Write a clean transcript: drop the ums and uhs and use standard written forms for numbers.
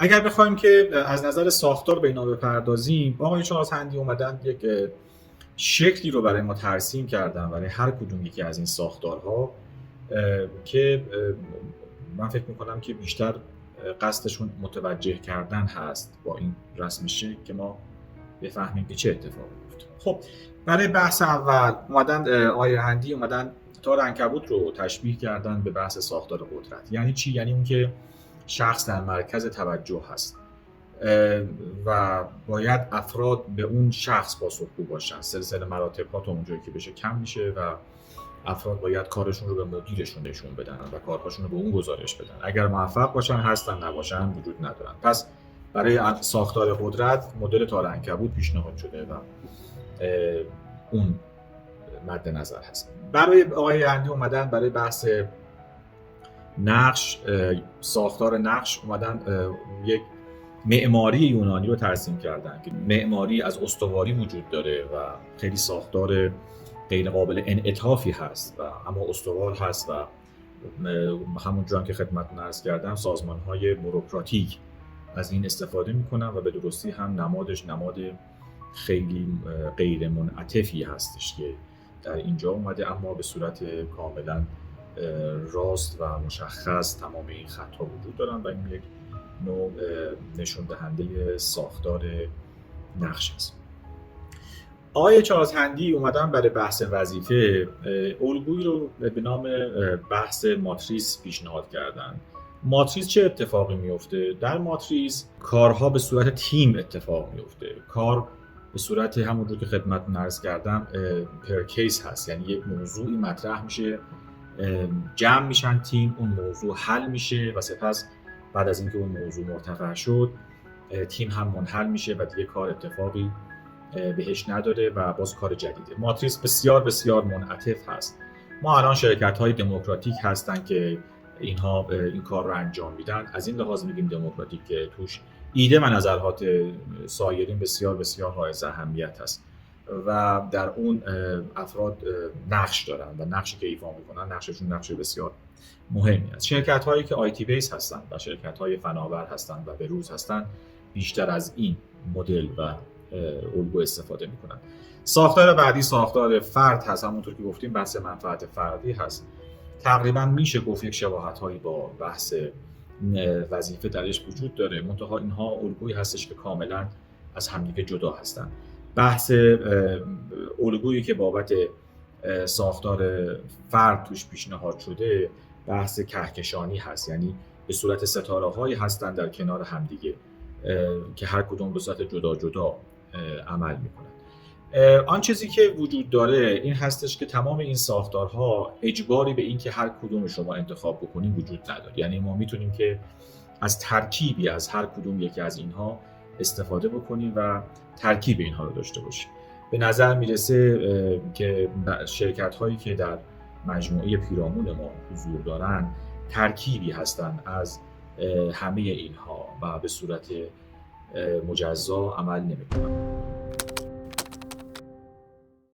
اگر بخوایم که از نظر ساختار به اینا بپردازیم، آقای چهارسندی اومدن یک شکلی رو برای ما ترسیم کردن برای هر کدوم یکی از این ساختارها که من فکر میکنم که بیشتر قصدشون متوجه کردن هست با این رسم شکل که ما بفهمیم که چه اتفاقی میفته. خب برای بحث اول اومدن آقای هندی اومدن تار عنکبوت رو تشبیه کردن به بحث ساختار قدرت. یعنی چی؟ یعنی اون که شخص در مرکز توجه هست و باید افراد به اون شخص پاسخگو باشن. سلسله مراتب ها تا اونجایی که بشه کم میشه و افراد باید کارشون رو به مدیرشون نشون بدن و کارهاشون رو به اون گزارش بدن. اگر موفق باشن هستن، نباشن وجود ندارن. پس برای ساختار قدرت مدل تار عنکبوت پیشنهاد شده و اون مد نظر هست. برای آقای هندی اومدن برای بحث نقش، ساختار نقش، اومدن یک معماری یونانی رو ترسیم کردن که معماری از استواری وجود داره و خیلی ساختار غیر قابل انعطافی هست و اما استوار هست و همونجوری که خدمتتون عرض کردم سازمان‌های بوروکراتیک از این استفاده میکنن و به درستی هم نمادش نماد خیلی غیر منعطفی هستش که در اینجا اومده، اما به صورت کاملا راست و مشخص تمام این خط‌ها وجود دارن و این یک نوع نشون دهنده ساختار نقش است. آقای چارلز هندی اومدن برای بحث وظیفه الگویی رو به نام بحث ماتریس پیشنهاد کردن. ماتریس چه اتفاقی میفته؟ در ماتریس کارها به صورت تیم اتفاق میفته. کار به صورت همونجور که خدمتتون عرض کردم پر کیس هست، یعنی یک موضوعی مطرح میشه، جمع میشن تیم، اون موضوع حل میشه و سپس بعد از اینکه اون موضوع مرتفع شد تیم هم منحل میشه و دیگه کار اتفاقی بهش نداره و باز کار جدیده. ماتریس بسیار بسیار منعطف هست. ما الان شرکت‌های دموکراتیک هستن که اینها این کار رو انجام میدن. از این لحاظ میگیم دموکراتیک که توش ایده و نظرات سایرین بسیار بسیار حائز اهمیت هست و در اون افراد نقش دارن و نقشی که ایفا میکنن نقششون نقش بسیار مهمی است. شرکت‌هایی که آیتی بیس هستن و شرکت‌های فناور هستن و به روز هستن بیشتر از این مدل و الگو استفاده میکنن. ساختار بعدی ساختار فرد هست. همونطور که گفتیم بحث منفعت فردی هست. تقریبا میشه گفت یک شباهت‌هایی با بحث وظیفه درش وجود داره، منتها اینها الگویی هستش که کاملا از همدیگه جدا هستن. بحث الگویی که بابت ساختار فرد توش پیشنهاد شده بحث کهکشانی هست، یعنی به صورت ستاره‌هایی هستن در کنار همدیگه که هر کدوم به صورت جدا جدا عمل میکنن. آن چیزی که وجود داره این هستش که تمام این ساختارها اجباری به این که هر کدوم شما انتخاب بکنید وجود نداره. یعنی ما میتونیم که از ترکیبی از هر کدوم یکی از اینها استفاده بکنیم و ترکیب اینها رو داشته باشیم. به نظر میرسه که شرکت هایی که در مجموعه پیرامون ما حضور دارن ترکیبی هستن از همه اینها و به صورت مجزا عمل نمیکنن.